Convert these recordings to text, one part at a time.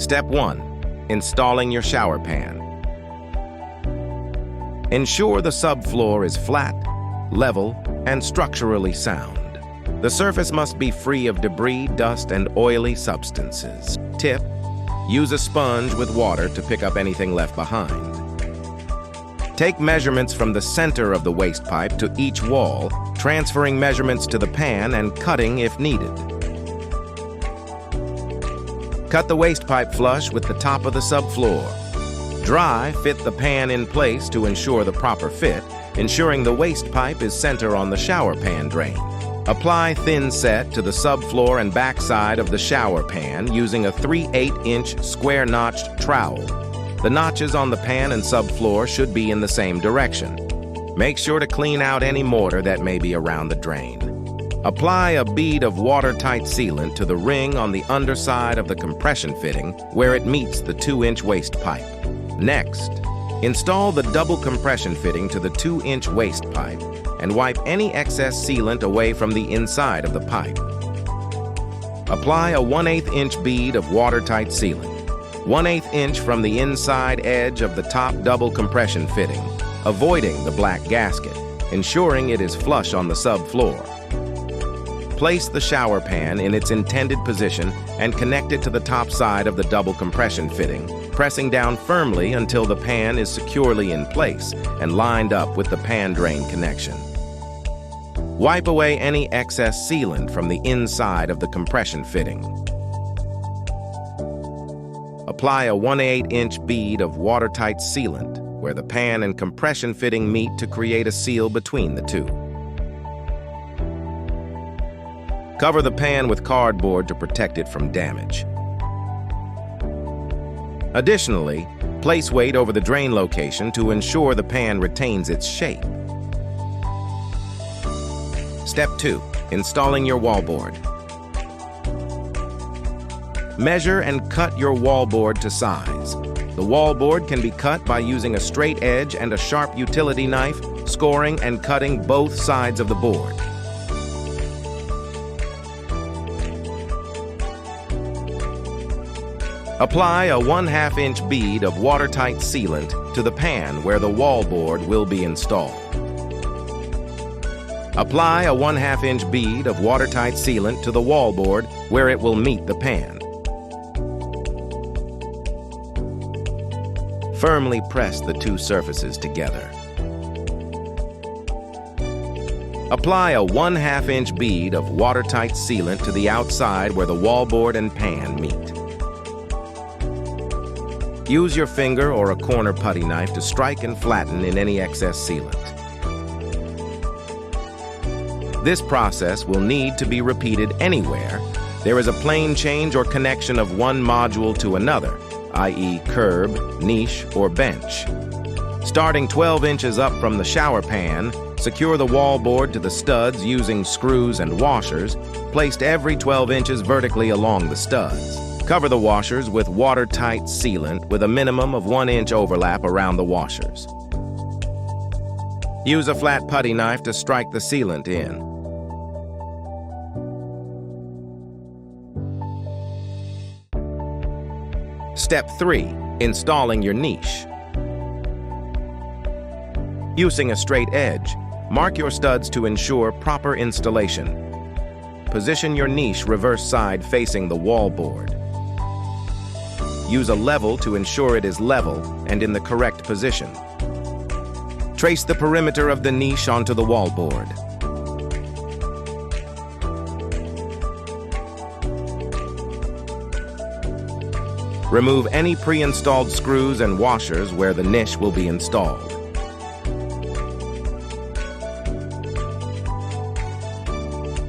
Step 1. Installing your shower pan. Ensure the subfloor is flat, level, and structurally sound. The surface must be free of debris, dust, and oily substances. Tip: use a sponge with water to pick up anything left behind. Take measurements from the center of the waste pipe to each wall, transferring measurements to the pan and cutting if needed. Cut the waste pipe flush with the top of the subfloor. Dry, fit the pan in place to ensure the proper fit, ensuring the waste pipe is center on the shower pan drain. Apply thin set to the subfloor and backside of the shower pan using a 3/8-inch square-notched trowel. The notches on the pan and subfloor should be in the same direction. Make sure to clean out any mortar that may be around the drain. Apply a bead of watertight sealant to the ring on the underside of the compression fitting where it meets the 2-inch waste pipe. Next, install the double compression fitting to the 2-inch waste pipe and wipe any excess sealant away from the inside of the pipe. Apply a 1/8-inch bead of watertight sealant, 1/8 inch from the inside edge of the top double compression fitting, avoiding the black gasket, ensuring it is flush on the subfloor. Place the shower pan in its intended position and connect it to the top side of the double compression fitting, pressing down firmly until the pan is securely in place and lined up with the pan drain connection. Wipe away any excess sealant from the inside of the compression fitting. Apply a 1/8-inch bead of watertight sealant where the pan and compression fitting meet to create a seal between the two. Cover the pan with cardboard to protect it from damage. Additionally, place weight over the drain location to ensure the pan retains its shape. Step 2. Installing your wallboard. Measure and cut your wallboard to size. The wallboard can be cut by using a straight edge and a sharp utility knife, scoring and cutting both sides of the board. Apply a 1/2-inch bead of watertight sealant to the pan where the wallboard will be installed. Apply a 1/2-inch bead of watertight sealant to the wallboard where it will meet the pan. Firmly press the two surfaces together. Apply a 1/2-inch bead of watertight sealant to the outside where the wallboard and pan meet. Use your finger or a corner putty knife to strike and flatten in any excess sealant. This process will need to be repeated anywhere there is a plane change or connection of one module to another, i.e. curb, niche, or bench. Starting 12 inches up from the shower pan, secure the wallboard to the studs using screws and washers, placed every 12 inches vertically along the studs. Cover the washers with watertight sealant with a minimum of 1 inch overlap around the washers. Use a flat putty knife to strike the sealant in. Step 3. Installing your niche. Using a straight edge, mark your studs to ensure proper installation. Position your niche reverse side facing the wallboard. Use a level to ensure it is level and in the correct position. Trace the perimeter of the niche onto the wallboard. Remove any pre-installed screws and washers where the niche will be installed.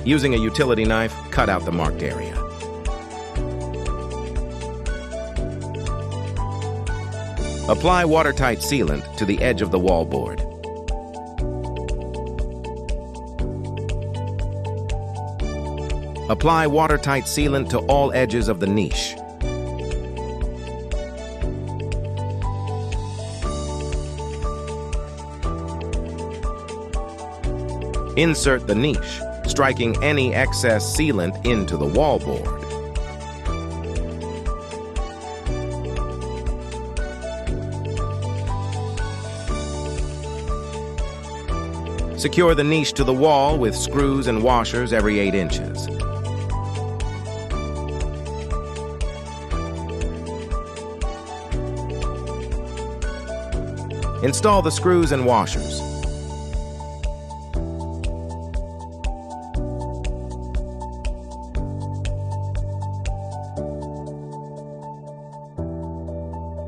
Using a utility knife, cut out the marked area. Apply watertight sealant to the edge of the wallboard. Apply watertight sealant to all edges of the niche. Insert the niche, striking any excess sealant into the wallboard. Secure the niche to the wall with screws and washers every 8 inches. Install the screws and washers.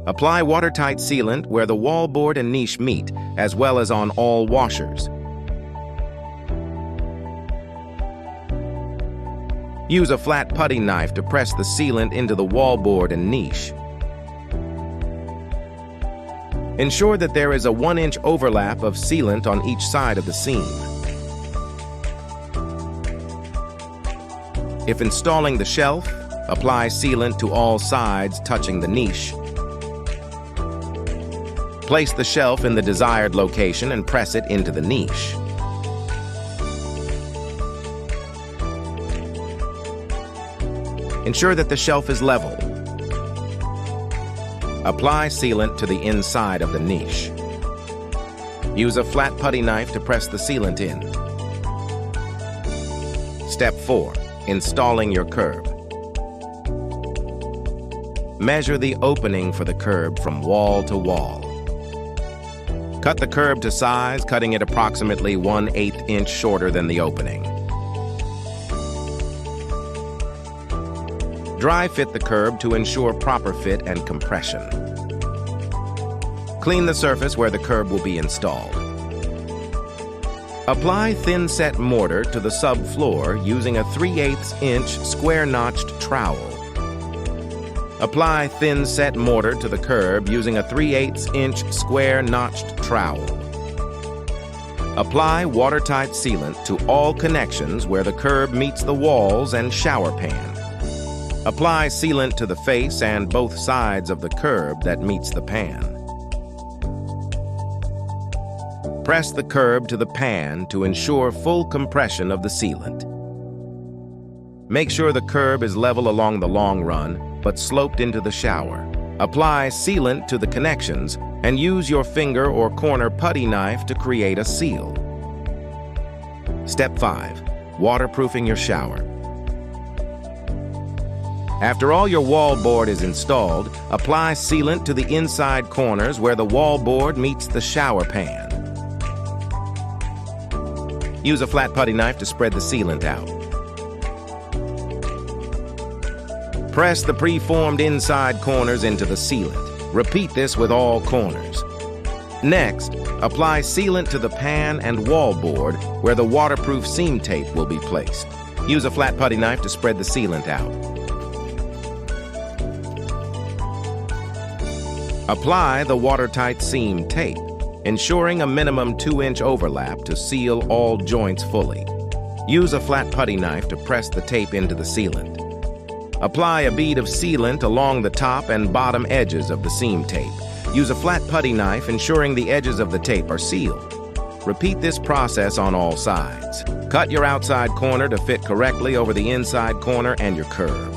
Apply watertight sealant where the wallboard and niche meet, as well as on all washers. Use a flat putty knife to press the sealant into the wallboard and niche. Ensure that there is a 1-inch overlap of sealant on each side of the seam. If installing the shelf, apply sealant to all sides touching the niche. Place the shelf in the desired location and press it into the niche. Ensure that the shelf is level. Apply sealant to the inside of the niche. Use a flat putty knife to press the sealant in. Step 4. Installing your curb. Measure the opening for the curb from wall to wall. Cut the curb to size, cutting it approximately 1/8 inch shorter than the opening. Dry fit the curb to ensure proper fit and compression. Clean the surface where the curb will be installed. Apply thin-set mortar to the subfloor using a 3/8 inch square-notched trowel. Apply thin-set mortar to the curb using a 3/8 inch square-notched trowel. Apply watertight sealant to all connections where the curb meets the walls and shower pan. Apply sealant to the face and both sides of the curb that meets the pan. Press the curb to the pan to ensure full compression of the sealant. Make sure the curb is level along the long run, but sloped into the shower. Apply sealant to the connections and use your finger or corner putty knife to create a seal. Step 5. Waterproofing your shower. After all your wallboard is installed, apply sealant to the inside corners where the wallboard meets the shower pan. Use a flat putty knife to spread the sealant out. Press the preformed inside corners into the sealant. Repeat this with all corners. Next, apply sealant to the pan and wallboard where the waterproof seam tape will be placed. Use a flat putty knife to spread the sealant out. Apply the watertight seam tape, ensuring a minimum 2-inch overlap to seal all joints fully. Use a flat putty knife to press the tape into the sealant. Apply a bead of sealant along the top and bottom edges of the seam tape. Use a flat putty knife, ensuring the edges of the tape are sealed. Repeat this process on all sides. Cut your outside corner to fit correctly over the inside corner and your curb.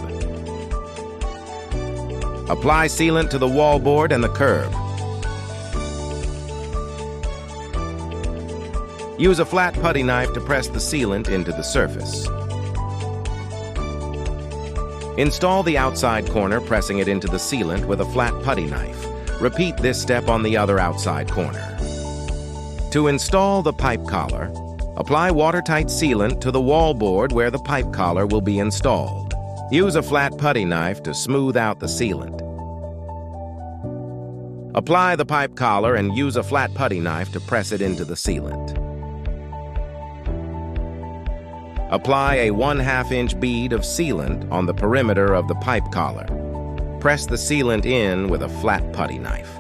Apply sealant to the wallboard and the curb. Use a flat putty knife to press the sealant into the surface. Install the outside corner, pressing it into the sealant with a flat putty knife. Repeat this step on the other outside corner. To install the pipe collar, apply watertight sealant to the wallboard where the pipe collar will be installed. Use a flat putty knife to smooth out the sealant. Apply the pipe collar and use a flat putty knife to press it into the sealant. Apply a 1/2 inch bead of sealant on the perimeter of the pipe collar. Press the sealant in with a flat putty knife.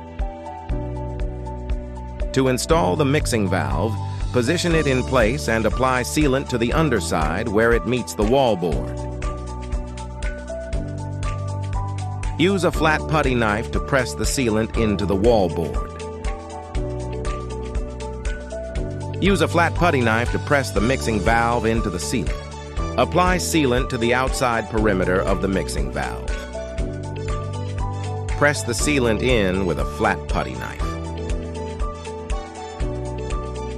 To install the mixing valve, position it in place and apply sealant to the underside where it meets the wallboard. Use a flat putty knife to press the sealant into the wallboard. Use a flat putty knife to press the mixing valve into the sealant. Apply sealant to the outside perimeter of the mixing valve. Press the sealant in with a flat putty knife.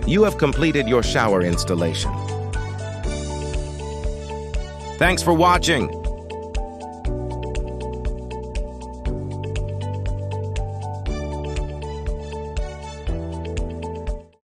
You have completed your shower installation. Thanks for watching.